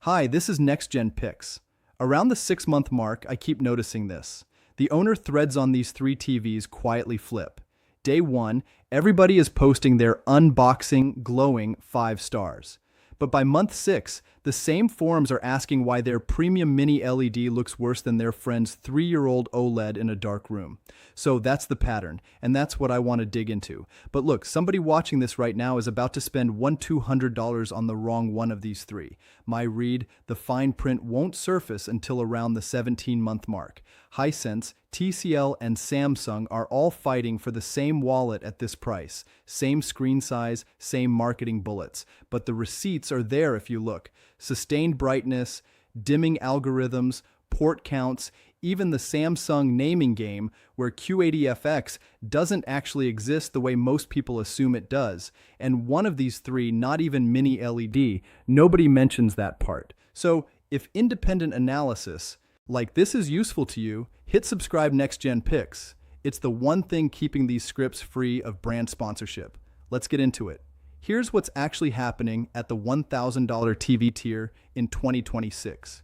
Hi, this is NextGen Picks. Around the 6-month mark, I keep noticing this. The owner threads on these three TVs quietly flip. Day 1, everybody is posting their unboxing, glowing 5 stars. But by month 6, the same forums are asking why their premium mini LED looks worse than their friend's 3-year-old OLED in a dark room. So that's the pattern, and that's what I want to dig into. But look, somebody watching this right now is about to spend $200 on the wrong one of these three. My read, the fine print won't surface until around the 17-month mark. Hisense, TCL, and Samsung are all fighting for the same wallet at this price. Same screen size, same marketing bullets. But the receipts are there if you look. Sustained brightness, dimming algorithms, port counts, even the Samsung naming game where Q80FX doesn't actually exist the way most people assume it does. And one of these three, not even mini LED, nobody mentions that part. So if independent analysis like this is useful to you, hit subscribe NextGen Picks. It's the one thing keeping these scripts free of brand sponsorship. Let's get into it. Here's what's actually happening at the $1,000 TV tier in 2026.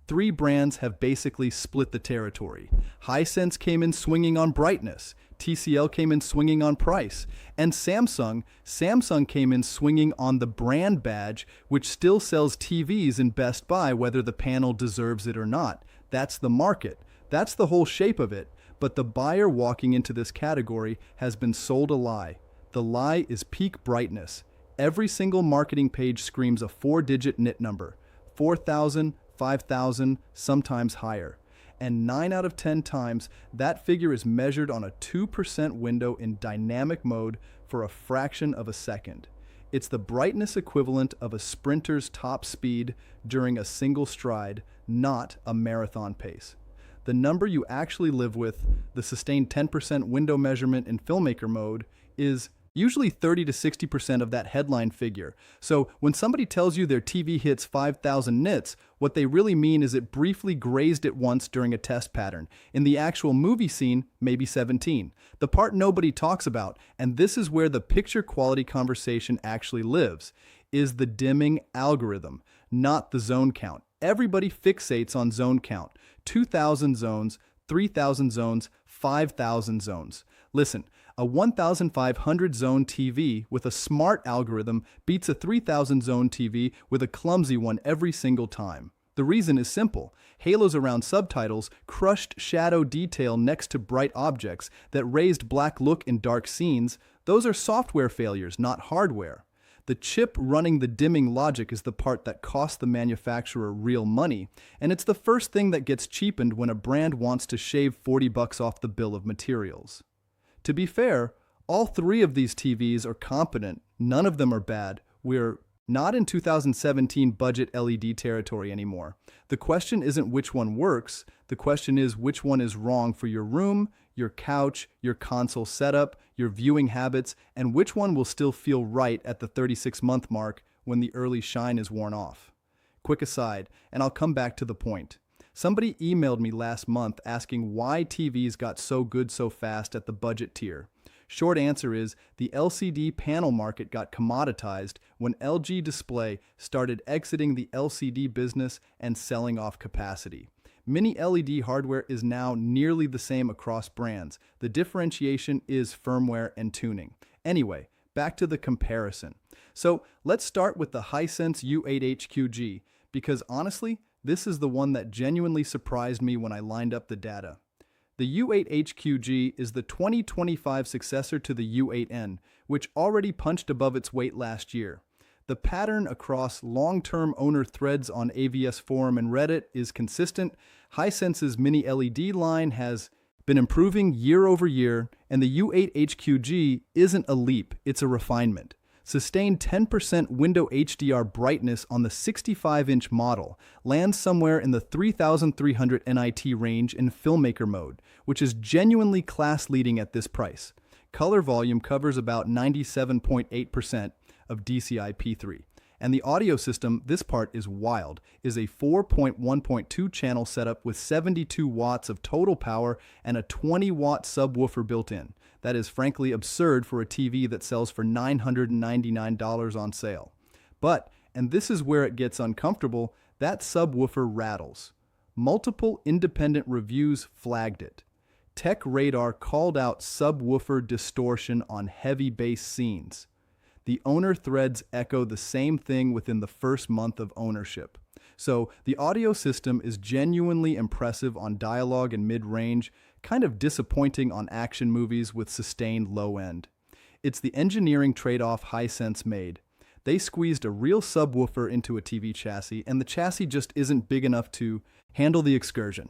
3 brands have basically split the territory. Hisense came in swinging on brightness, TCL came in swinging on price, and Samsung came in swinging on the brand badge, which still sells TVs in Best Buy whether the panel deserves it or not. That's the market. That's the whole shape of it. But the buyer walking into this category has been sold a lie. The lie is peak brightness. Every single marketing page screams a 4-digit NIT number. 4,000, 5,000, sometimes higher. And 9 out of 10 times, that figure is measured on a 2% window in dynamic mode for a fraction of a second. It's the brightness equivalent of a sprinter's top speed during a single stride, not a marathon pace. The number you actually live with, the sustained 10% window measurement in filmmaker mode, is usually 30 to 60% of that headline figure. So when somebody tells you their TV hits 5,000 nits, what they really mean is it briefly grazed it once during a test pattern. In the actual movie scene, maybe 17. The part nobody talks about, and this is where the picture quality conversation actually lives, is the dimming algorithm, not the zone count. Everybody fixates on zone count. 2,000 zones, 3,000 zones, 5,000 zones. Listen, a 1,500 zone TV with a smart algorithm beats a 3,000 zone TV with a clumsy one every single time. The reason is simple. Halos around subtitles crushed shadow detail next to bright objects that raised black look in dark scenes. Those are software failures, not hardware. The chip running the dimming logic is the part that costs the manufacturer real money, and it's the first thing that gets cheapened when a brand wants to shave $40 off the bill of materials. To be fair, all 3 of these TVs are competent. None of them are bad. We're not in 2017 budget LED territory anymore. The question isn't which one works. The question is which one is wrong for your room, your couch, your console setup, your viewing habits, and which one will still feel right at the 36-month mark when the early shine is worn off. Quick aside, and I'll come back to the point. Somebody emailed me last month asking why TVs got so good so fast at the budget tier. Short answer is the LCD panel market got commoditized when LG Display started exiting the LCD business and selling off capacity. Mini LED hardware is now nearly the same across brands. The differentiation is firmware and tuning. Anyway, back to the comparison. So let's start with the Hisense U8HQG, because honestly, this is the one that genuinely surprised me when I lined up the data. The U8HQG is the 2025 successor to the U8N, which already punched above its weight last year. The pattern across long-term owner threads on AVS Forum and Reddit is consistent. Hisense's mini LED line has been improving year over year, and the U8HQG isn't a leap, it's a refinement. Sustained 10% window HDR brightness on the 65-inch model lands somewhere in the 3,300 nit range in filmmaker mode, which is genuinely class-leading at this price. Color volume covers about 97.8% of DCI-P3. And the audio system, this part is wild, is a 4.1.2 channel setup with 72 watts of total power and a 20-watt subwoofer built in. That is frankly absurd for a TV that sells for $999 on sale. But, and this is where it gets uncomfortable, That subwoofer rattles. Multiple independent reviews flagged it. Tech Radar called out subwoofer distortion on heavy bass scenes. The owner threads echo the same thing within the first month of ownership. So the audio system is genuinely impressive on dialogue and mid-range, kind of disappointing on action movies with sustained low end. It's the engineering trade-off Hisense made. They squeezed a real subwoofer into a TV chassis, and the chassis just isn't big enough to handle the excursion.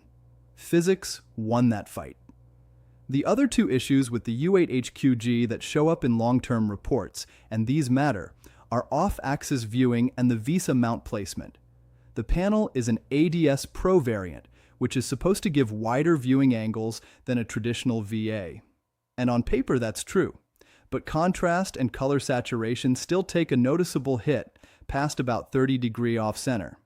Physics won that fight. The other two issues with the U8HQG that show up in long-term reports, and these matter, are off-axis viewing and the VESA mount placement. The panel is an ADS Pro variant, which is supposed to give wider viewing angles than a traditional VA. And on paper that's true. But contrast and color saturation still take a noticeable hit past about 30° off-center.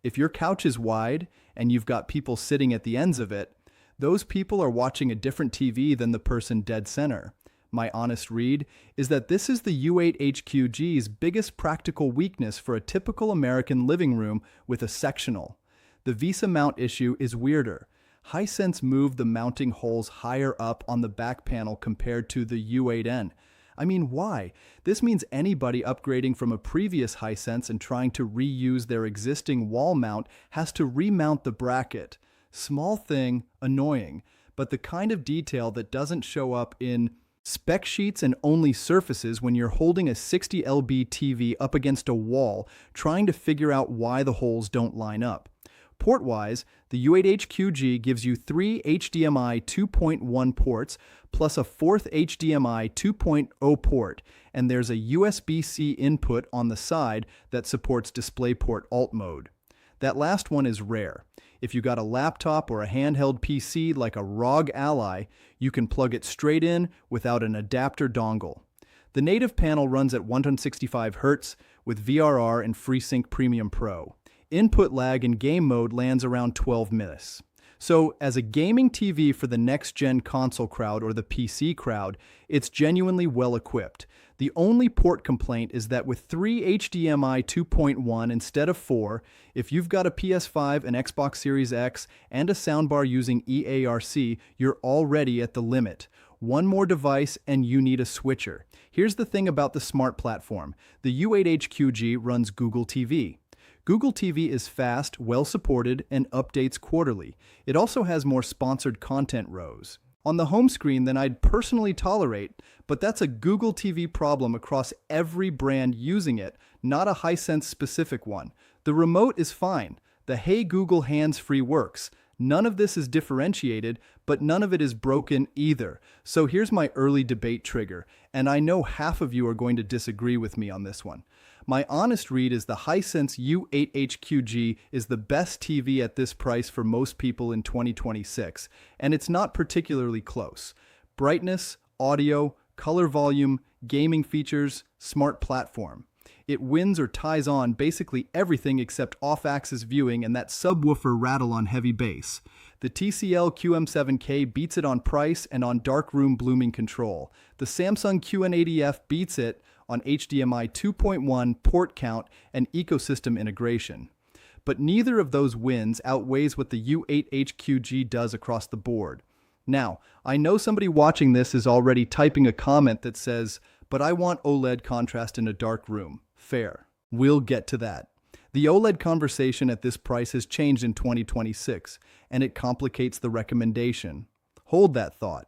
If your couch is wide and you've got people sitting at the ends of it, those people are watching a different TV than the person dead center. My honest read is that this is the U8HQG's biggest practical weakness for a typical American living room with a sectional. The VESA mount issue is weirder. Hisense moved the mounting holes higher up on the back panel compared to the U8N. I mean, why? This means anybody upgrading from a previous Hisense and trying to reuse their existing wall mount has to remount the bracket. Small thing, annoying, but the kind of detail that doesn't show up in spec sheets and only surfaces when you're holding a 60 lb TV up against a wall trying to figure out why the holes don't line up. Port-wise, the U8HQG gives you 3 HDMI 2.1 ports plus a fourth HDMI 2.0 port, and there's a USB-C input on the side that supports DisplayPort Alt mode. That last one is rare. If you got a laptop or a handheld PC like a ROG Ally, you can plug it straight in without an adapter dongle. The native panel runs at 165 Hz with VRR and FreeSync Premium Pro. Input lag in game mode lands around 12 ms. So, as a gaming TV for the next-gen console crowd or the PC crowd, it's genuinely well equipped. The only port complaint is that with 3 HDMI 2.1 instead of 4, if you've got a PS5, an Xbox Series X, and a soundbar using EARC, you're already at the limit. One more device and you need a switcher. Here's the thing about the smart platform. The U8HQG runs Google TV. Google TV is fast, well-supported, and updates quarterly. It also has more sponsored content rows on the home screen than I'd personally tolerate, but that's a Google TV problem across every brand using it, not a Hisense-specific one. The remote is fine. The Hey Google hands-free works. None of this is differentiated, but none of it is broken either. So here's my early debate trigger, and I know half of you are going to disagree with me on this one. My honest read is the Hisense U8HQG is the best TV at this price for most people in 2026, and it's not particularly close. Brightness, audio, color volume, gaming features, smart platform. It wins or ties on basically everything except off-axis viewing and that subwoofer rattle on heavy bass. The TCL QM7K beats it on price and on darkroom blooming control. The Samsung QN80F beats it on HDMI 2.1 port count and ecosystem integration. But neither of those wins outweighs what the U8HQG does across the board. Now, I know somebody watching this is already typing a comment that says, "But I want OLED contrast in a dark room." Fair. We'll get to that. The OLED conversation at this price has changed in 2026, and it complicates the recommendation. Hold that thought.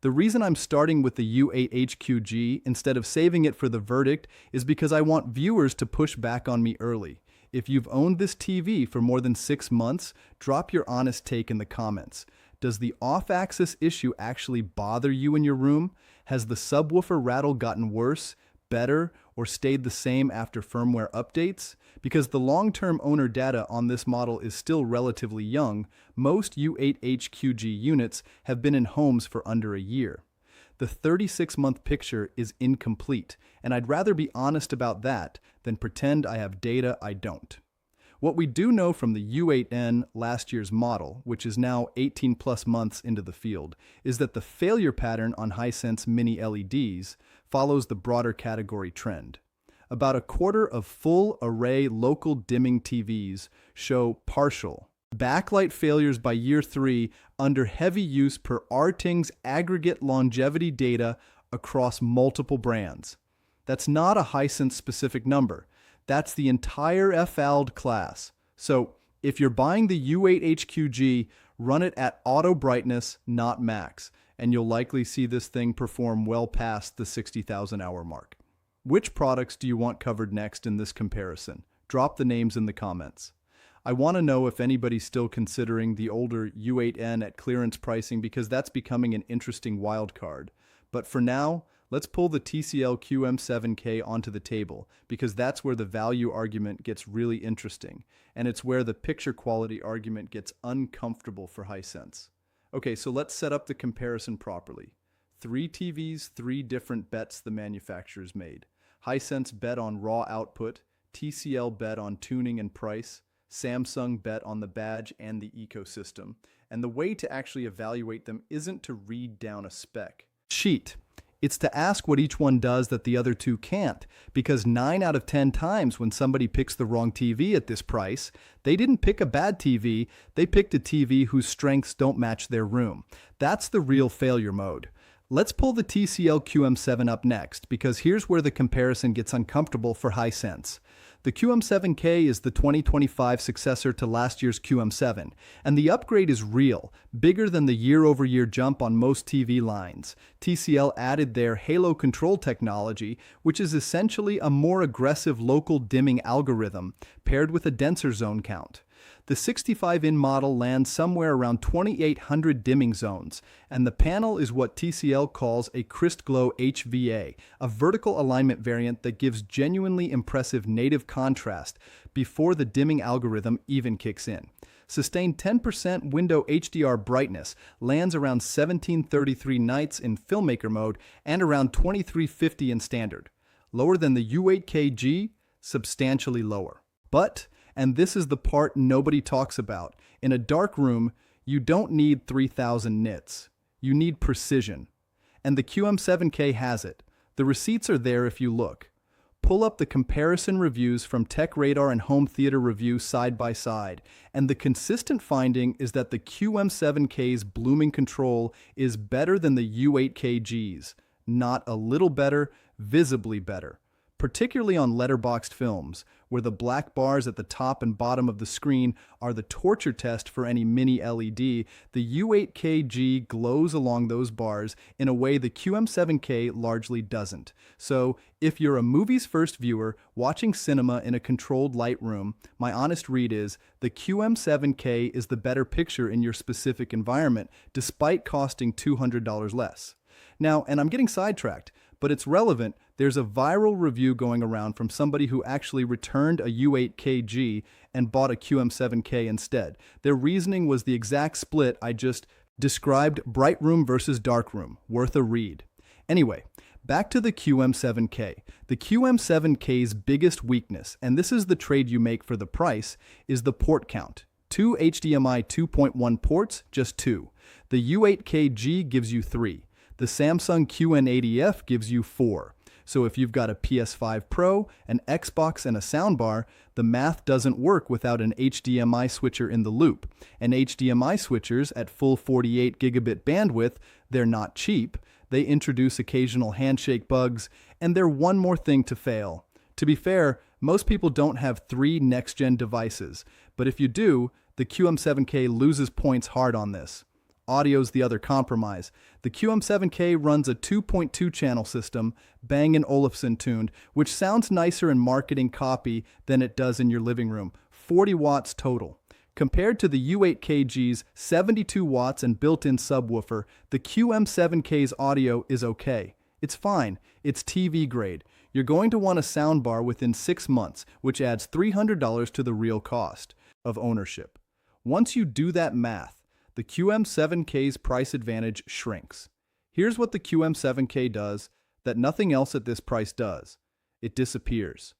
The reason I'm starting with the U8HQG instead of saving it for the verdict is because I want viewers to push back on me early. If you've owned this TV for more than 6 months, drop your honest take in the comments. Does the off-axis issue actually bother you in your room? Has the subwoofer rattle gotten worse, better, or stayed the same after firmware updates? Because the long-term owner data on this model is still relatively young, most U8HQG units have been in homes for under a year. The 36-month picture is incomplete, and I'd rather be honest about that than pretend I have data I don't. What we do know from the U8N last year's model, which is now 18 plus months into the field, is that the failure pattern on Hisense mini LEDs follows the broader category trend. About a quarter of full-array local dimming TVs show partial backlight failures by year 3 under heavy use per RTING's aggregate longevity data across multiple brands. That's not a Hisense-specific number. That's the entire FALD class. So, if you're buying the U8HQG, run it at auto brightness, not max, and you'll likely see this thing perform well past the 60,000 hour mark. Which products do you want covered next in this comparison? Drop the names in the comments. I want to know if anybody's still considering the older U8N at clearance pricing because that's becoming an interesting wild card. But for now, let's pull the TCL QM7K onto the table because that's where the value argument gets really interesting, and it's where the picture quality argument gets uncomfortable for Hisense. Okay, so let's set up the comparison properly. 3 TVs, 3 different bets the manufacturers made. Hisense bet on raw output, TCL bet on tuning and price, Samsung bet on the badge and the ecosystem. And the way to actually evaluate them isn't to read down a spec sheet. It's to ask what each one does that the other two can't, because 9 out of 10 times when somebody picks the wrong TV at this price, they didn't pick a bad TV, they picked a TV whose strengths don't match their room. That's the real failure mode. Let's pull the TCL QM7 up next, because here's where the comparison gets uncomfortable for Hisense. The QM7K is the 2025 successor to last year's QM7, and the upgrade is real, bigger than the year-over-year jump on most TV lines. TCL added their Halo control technology, which is essentially a more aggressive local dimming algorithm, paired with a denser zone count. The 65-in model lands somewhere around 2,800 dimming zones, and the panel is what TCL calls a Crystglow HVA, a vertical alignment variant that gives genuinely impressive native contrast before the dimming algorithm even kicks in. Sustained 10% window HDR brightness lands around 1733 nits in filmmaker mode and around 2350 in standard. Lower than the U8HQG, substantially lower. But, and this is the part nobody talks about, in a dark room, you don't need 3000 nits. You need precision. And the QM7K has it. The receipts are there if you look. Pull up the comparison reviews from TechRadar and Home Theater Review side by side, and the consistent finding is that the QM7K's blooming control is better than the U8HQG's. Not a little better, visibly better. Particularly on letterboxed films, where the black bars at the top and bottom of the screen are the torture test for any mini LED, the U8HQG glows along those bars in a way the QM7K largely doesn't. So, if you're a movie's first viewer watching cinema in a controlled light room, my honest read is the QM7K is the better picture in your specific environment, despite costing $200 less. Now, and I'm getting sidetracked, but it's relevant. There's a viral review going around from somebody who actually returned a U8HQG and bought a QM7K instead. Their reasoning was the exact split I just described, bright room versus dark room. Worth a read. Anyway, back to the QM7K. The QM7K's biggest weakness, and this is the trade you make for the price, is the port count. 2 HDMI 2.1 ports, just 2. The U8HQG gives you 3. The Samsung QN80F gives you 4. So if you've got a PS5 Pro, an Xbox, and a soundbar, the math doesn't work without an HDMI switcher in the loop. And HDMI switchers at full 48 gigabit bandwidth, they're not cheap. They introduce occasional handshake bugs, and they're one more thing to fail. To be fair, most people don't have 3 NextGen devices, but if you do, the QM7K loses points hard on this. Audio's the other compromise. The QM7K runs a 2.2 channel system, Bang & Olufsen tuned, which sounds nicer in marketing copy than it does in your living room. 40 watts total. Compared to the U8HQG's 72 watts and built-in subwoofer, the QM7K's audio is okay. It's fine. It's TV grade. You're going to want a soundbar within 6 months, which adds $300 to the real cost of ownership. Once you do that math, the QM7K's price advantage shrinks. Here's what the QM7K does that nothing else at this price does. It disappears.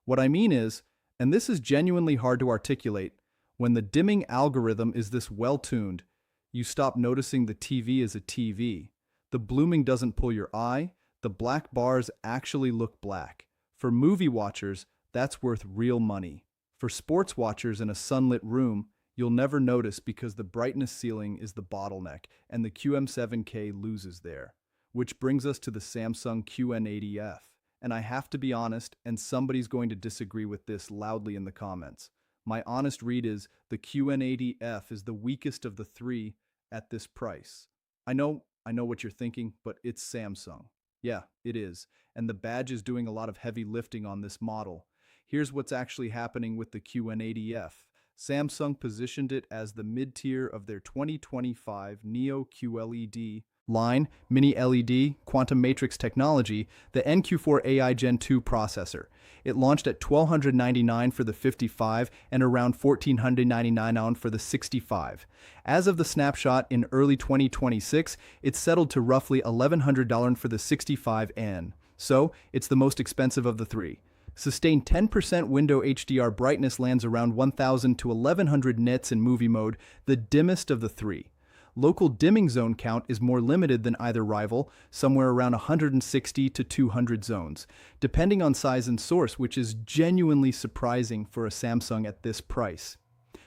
What I mean is, and this is genuinely hard to articulate, when the dimming algorithm is this well-tuned, you stop noticing the TV as a TV. The blooming doesn't pull your eye. The black bars actually look black. For movie watchers, that's worth real money. For sports watchers in a sunlit room, you'll never notice because the brightness ceiling is the bottleneck, and the QM7K loses there. Which brings us to the Samsung QN80F. And I have to be honest, and somebody's going to disagree with this loudly in the comments. My honest read is the QN80F is the weakest of the three at this price. I know what you're thinking, but it's Samsung. Yeah, it is. And the badge is doing a lot of heavy lifting on this model. Here's what's actually happening with the QN80F. Samsung positioned it as the mid-tier of their 2025 Neo QLED line, mini LED, quantum matrix technology, the NQ4 AI Gen 2 processor. It launched at $1,299 for the 55 and around $1,499 for the 65. As of the snapshot in early 2026, it's settled to roughly $1,100 for the 65N. So, it's the most expensive of the three. Sustained 10% window HDR brightness lands around 1,000 to 1,100 nits in movie mode, the dimmest of the three. Local dimming zone count is more limited than either rival, somewhere around 160 to 200 zones, depending on size and source, which is genuinely surprising for a Samsung at this price.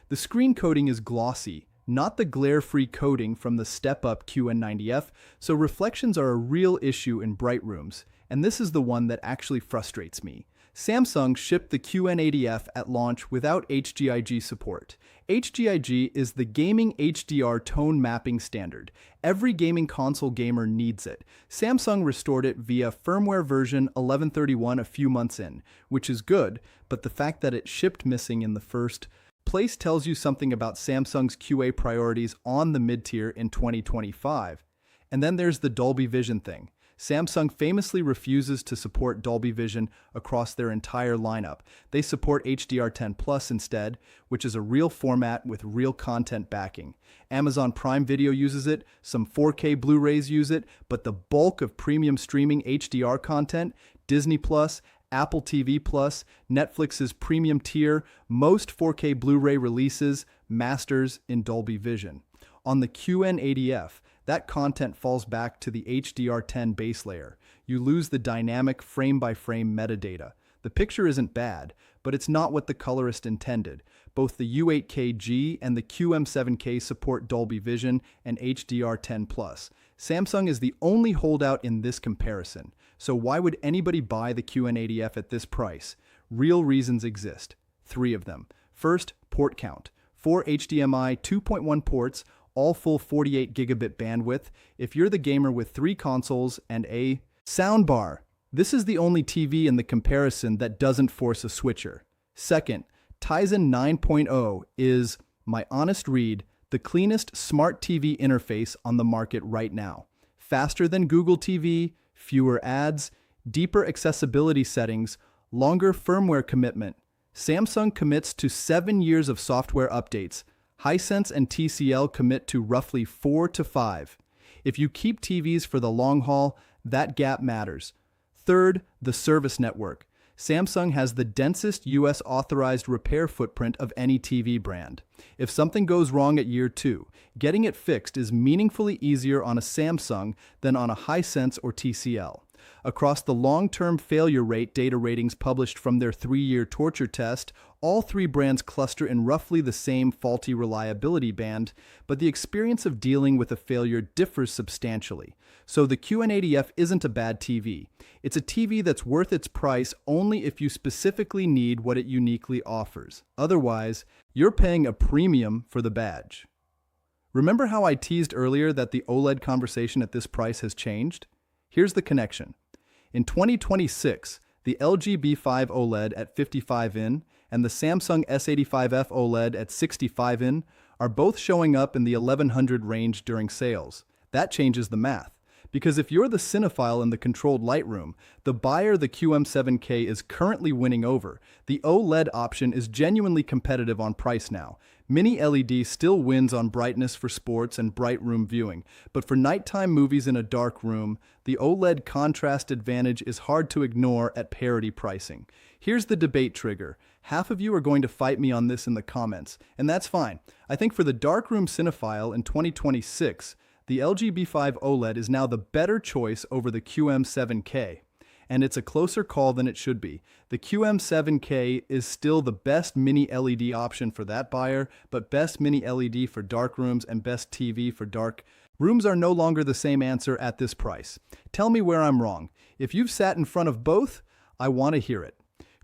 The screen coating is glossy, not the glare-free coating from the step-up QN90F, so reflections are a real issue in bright rooms, and this is the one that actually frustrates me. Samsung shipped the QN80F at launch without HGIG support. HGIG is the gaming HDR tone mapping standard. Every gaming console gamer needs it. Samsung restored it via firmware version 1131 a few months in, which is good, but the fact that it shipped missing in the first place tells you something about Samsung's QA priorities on the mid-tier in 2025. And then there's the Dolby Vision thing. Samsung famously refuses to support Dolby Vision across their entire lineup. They support HDR10 Plus instead, which is a real format with real content backing. Amazon Prime Video uses it, some 4K Blu-rays use it, but the bulk of premium streaming HDR content, Disney Plus, Apple TV Plus, Netflix's premium tier, most 4K Blu-ray releases, masters in Dolby Vision. On the QN80F, that content falls back to the HDR10 base layer. You lose the dynamic frame-by-frame metadata. The picture isn't bad, but it's not what the colorist intended. Both the U8HQG and the QM7K support Dolby Vision and HDR10+. Samsung is the only holdout in this comparison. So why would anybody buy the QN80F at this price? Real reasons exist. 3 of them. First, port count. 4 HDMI 2.1 ports, all full 48 gigabit bandwidth. If you're the gamer with 3 consoles and a soundbar, this is the only TV in the comparison that doesn't force a switcher. Second, Tizen 9.0 is, my honest read, the cleanest smart TV interface on the market right now. Faster than Google TV, fewer ads, deeper accessibility settings, longer firmware commitment. Samsung commits to 7 years of software updates. Hisense and TCL commit to roughly 4 to 5. If you keep TVs for the long haul, that gap matters. Third, the service network. Samsung has the densest US authorized repair footprint of any TV brand. If something goes wrong at year 2, getting it fixed is meaningfully easier on a Samsung than on a Hisense or TCL. Across the long-term failure rate data ratings published from their 3-year torture test, all 3 brands cluster in roughly the same faulty reliability band, but the experience of dealing with a failure differs substantially. So the QN80F isn't a bad TV. It's a TV that's worth its price only if you specifically need what it uniquely offers. Otherwise, you're paying a premium for the badge. Remember how I teased earlier that the OLED conversation at this price has changed? Here's the connection. In 2026, the LG B5 OLED at 55 in and the Samsung S85F OLED at 65 in are both showing up in the 1100 range during sales. That changes the math. Because if you're the cinephile in the controlled Lightroom, the buyer the QM7K is currently winning over. The OLED option is genuinely competitive on price now. Mini LED still wins on brightness for sports and bright room viewing, but for nighttime movies in a dark room, the OLED contrast advantage is hard to ignore at parity pricing. Here's the debate trigger. Half of you are going to fight me on this in the comments, and that's fine. I think for the darkroom cinephile in 2026, the LG B5 OLED is now the better choice over the QM7K. and it's a closer call than it should be. The QM7K is still the best mini LED option for that buyer, but best mini LED for dark rooms and best TV for dark rooms are no longer the same answer at this price. Tell me where I'm wrong. If you've sat in front of both, I want to hear it.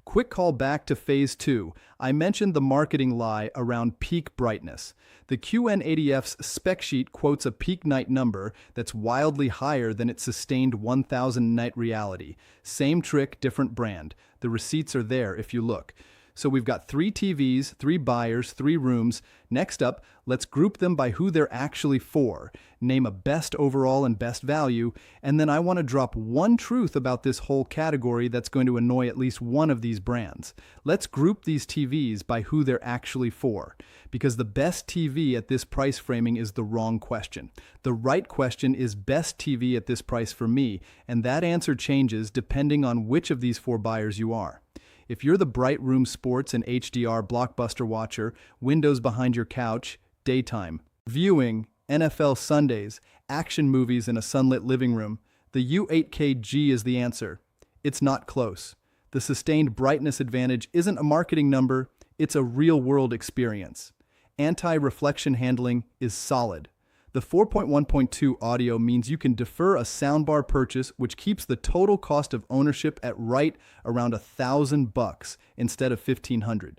Quick call back to phase 2. I mentioned the marketing lie around peak brightness. The QN80F's spec sheet quotes a peak night number that's wildly higher than its sustained 1000 night reality. Same trick, different brand. The receipts are there if you look. So we've got 3 TVs, 3 buyers, 3 rooms. Next up, let's group them by who they're actually for. Name a best overall and best value, and then I want to drop one truth about this whole category that's going to annoy at least one of these brands. Let's group these TVs by who they're actually for, because the best TV at this price framing is the wrong question. The right question is best TV at this price for me, and that answer changes depending on which of these 4 buyers you are. If you're the bright room sports and HDR blockbuster watcher, windows behind your couch, daytime viewing, NFL Sundays, action movies in a sunlit living room, the U8HQG is the answer. It's not close. The sustained brightness advantage isn't a marketing number, it's a real-world experience. Anti-reflection handling is solid. The 4.1.2 audio means you can defer a soundbar purchase, which keeps the total cost of ownership at right around $1,000 instead of $1,500.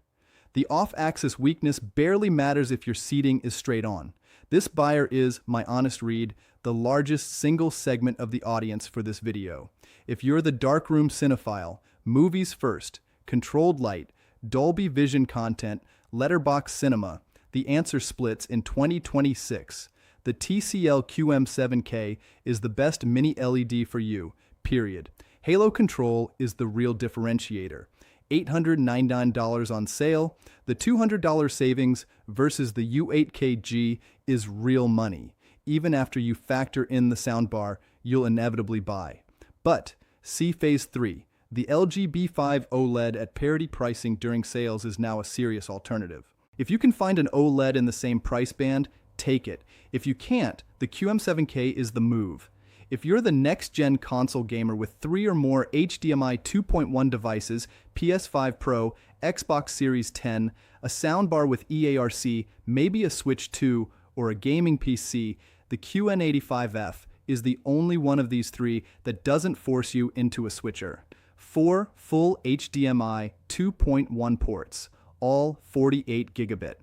The off-axis weakness barely matters if your seating is straight on. This buyer is, my honest read, the largest single segment of the audience for this video. If you're the darkroom cinephile, movies first, controlled light, Dolby Vision content, letterbox cinema, the answer splits in 2026. The TCL QM7K is the best mini LED for you, period. Halo Control is the real differentiator. $899 on sale, the $200 savings versus the U8HQG is real money. Even after you factor in the soundbar, you'll inevitably buy. But see phase 3. The LG B5 OLED at parity pricing during sales is now a serious alternative. If you can find an OLED in the same price band, take it. If you can't, the QM7K is the move. If you're the next-gen console gamer with 3 or more HDMI 2.1 devices, PS5 Pro, Xbox Series 10, a soundbar with EARC, maybe a Switch 2, or a gaming PC, the QN80F is the only one of these 3 that doesn't force you into a switcher. 4 full HDMI 2.1 ports, all 48 gigabit.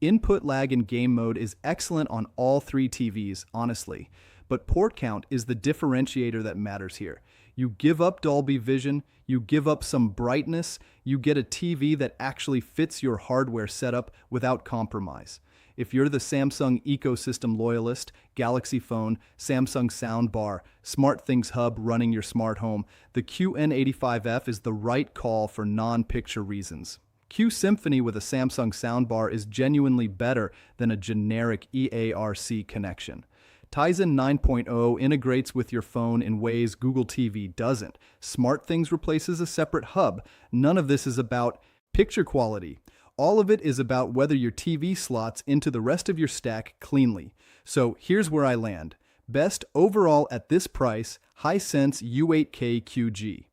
Input lag in game mode is excellent on all 3 TVs, honestly. But port count is the differentiator that matters here. You give up Dolby Vision, you give up some brightness, you get a TV that actually fits your hardware setup without compromise. If you're the Samsung ecosystem loyalist, Galaxy Phone, Samsung Soundbar, SmartThings Hub running your smart home, the QN80F is the right call for non-picture reasons. Q Symphony with a Samsung soundbar is genuinely better than a generic EARC connection. Tizen 9.0 integrates with your phone in ways Google TV doesn't. SmartThings replaces a separate hub. None of this is about picture quality. All of it is about whether your TV slots into the rest of your stack cleanly. So here's where I land. Best overall at this price, Hisense U8HQG.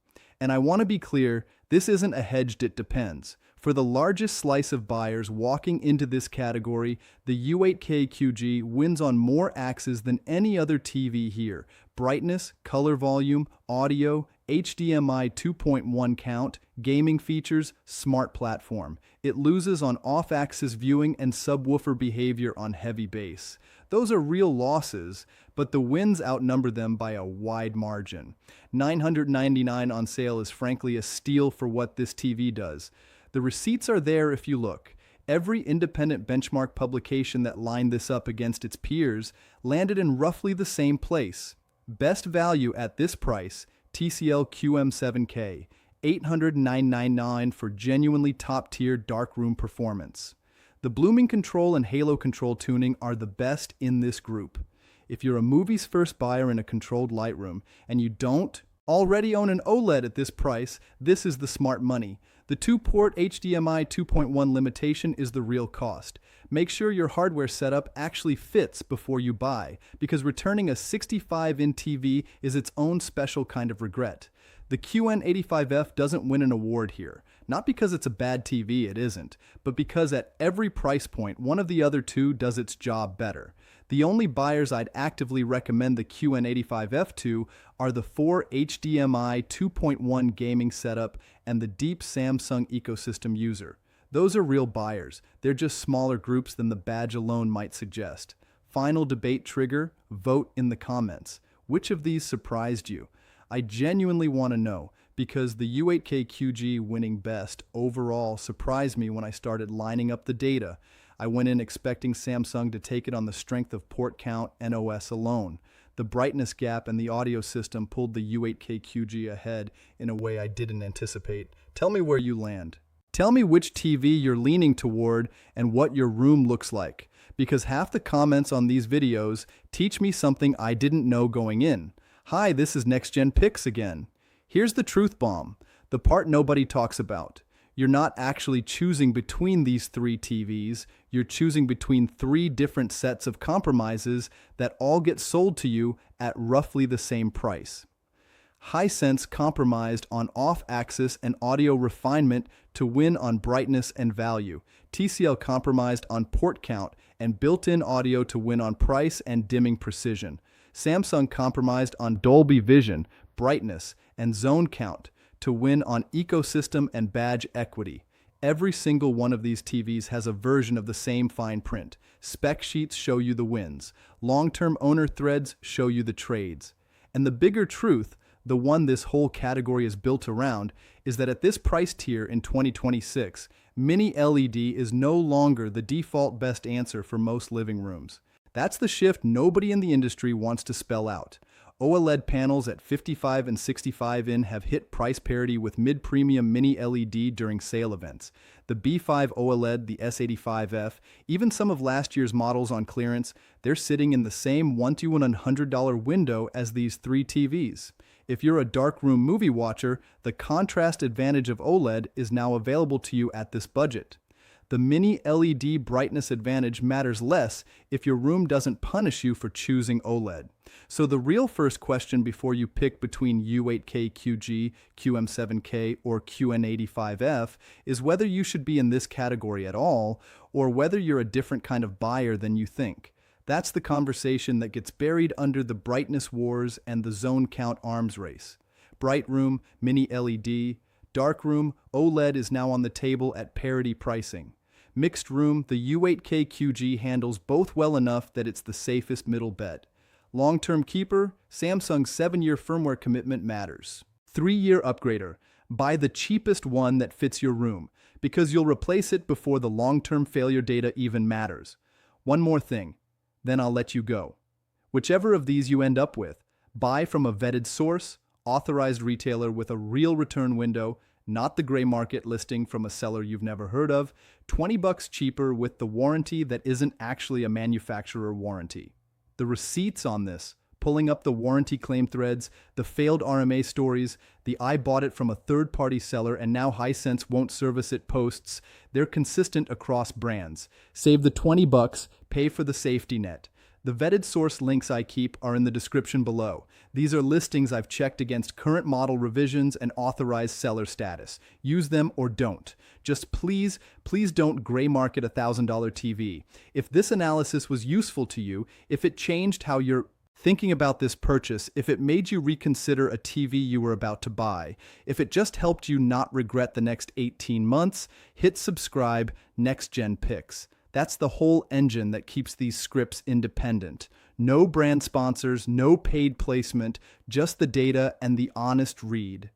And I want to be clear, this isn't a hedged it depends. For the largest slice of buyers walking into this category, the U8HQG wins on more axes than any other TV here. Brightness, color volume, audio, HDMI 2.1 count, gaming features, smart platform. It loses on off-axis viewing and subwoofer behavior on heavy bass. Those are real losses, but the wins outnumber them by a wide margin. $999 on sale is frankly a steal for what this TV does. The receipts are there if you look. Every independent benchmark publication that lined this up against its peers landed in roughly the same place. Best value at this price, TCL QM7K, $899 for genuinely top-tier darkroom performance. The blooming control and halo control tuning are the best in this group. If you're a movie's first buyer in a controlled lightroom and you don't already own an OLED at this price, this is the smart money. The 2-port HDMI 2.1 limitation is the real cost. Make sure your hardware setup actually fits before you buy, because returning a 65-inch TV is its own special kind of regret. The QN85F doesn't win an award here, not because it's a bad TV, it isn't, but because at every price point, one of the other two does its job better. The only buyers I'd actively recommend the QN85F to are the 4 HDMI 2.1 gaming setup and the deep Samsung ecosystem user. Those are real buyers. They're just smaller groups than the badge alone might suggest. Final debate trigger, vote in the comments. Which of these surprised you? I genuinely want to know, because the U8HQG winning best overall surprised me when I started lining up the data. I went in expecting Samsung to take it on the strength of port count and OS alone. The brightness gap and the audio system pulled the U8HQG ahead in a way I didn't anticipate. Tell me where you land. Tell me which TV you're leaning toward and what your room looks like, because half the comments on these videos teach me something I didn't know going in. Hi, this is NextGen Picks again. Here's the truth bomb, the part nobody talks about. You're not actually choosing between these three TVs, you're choosing between three different sets of compromises that all get sold to you at roughly the same price. Hisense compromised on off-axis and audio refinement to win on brightness and value. TCL compromised on port count and built-in audio to win on price and dimming precision. Samsung compromised on Dolby Vision, brightness, and zone count to win on ecosystem and badge equity. Every single one of these TVs has a version of the same fine print. Spec sheets show you the wins. Long-term owner threads show you the trades. And the bigger truth, the one this whole category is built around, is that at this price tier in 2026, Mini LED is no longer the default best answer for most living rooms. That's the shift nobody in the industry wants to spell out. OLED panels at 55 and 65 in have hit price parity with mid-premium Mini LED during sale events. The B5 OLED, the S85F, even some of last year's models on clearance, they're sitting in the same $100 to $100 window as these three TVs. If you're a darkroom movie watcher, the contrast advantage of OLED is now available to you at this budget. The Mini LED brightness advantage matters less if your room doesn't punish you for choosing OLED. So the real first question before you pick between U8HQG, QM7K, or QN80F is whether you should be in this category at all, or whether you're a different kind of buyer than you think. That's the conversation that gets buried under the brightness wars and the zone count arms race. Bright room, Mini LED. Dark room, OLED is now on the table at parity pricing. Mixed room, the U8HQG handles both well enough that it's the safest middle bet. Long-term keeper, Samsung's 7-year firmware commitment matters. 3-year upgrader, buy the cheapest one that fits your room, because you'll replace it before the long-term failure data even matters. One more thing, then I'll let you go. Whichever of these you end up with, buy from a vetted source, authorized retailer with a real return window, not the gray market listing from a seller you've never heard of, $20 cheaper with the warranty that isn't actually a manufacturer warranty. The receipts on this, pulling up the warranty claim threads, the failed RMA stories, the I bought it from a third-party seller and now Hisense won't service it posts, they're consistent across brands. Save the $20, pay for the safety net. The vetted source links I keep are in the description below. These are listings I've checked against current model revisions and authorized seller status. Use them or don't. Just please don't gray market a $1,000 TV. If this analysis was useful to you, if it changed how you're thinking about this purchase, if it made you reconsider a TV you were about to buy, if it just helped you not regret the next 18 months, hit subscribe. NextGen Picks. That's the whole engine that keeps these scripts independent. No brand sponsors, no paid placement, just the data and the honest read.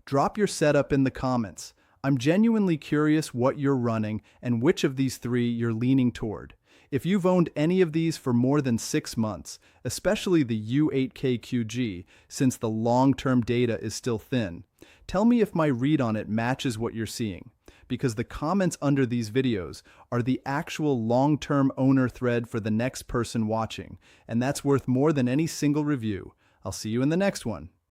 Drop your setup in the comments. I'm genuinely curious what you're running and which of these three you're leaning toward. If you've owned any of these for more than 6 months, especially the U8HQG, since the long-term data is still thin, tell me if my read on it matches what you're seeing, because the comments under these videos are the actual long-term owner thread for the next person watching, and that's worth more than any single review. I'll see you in the next one.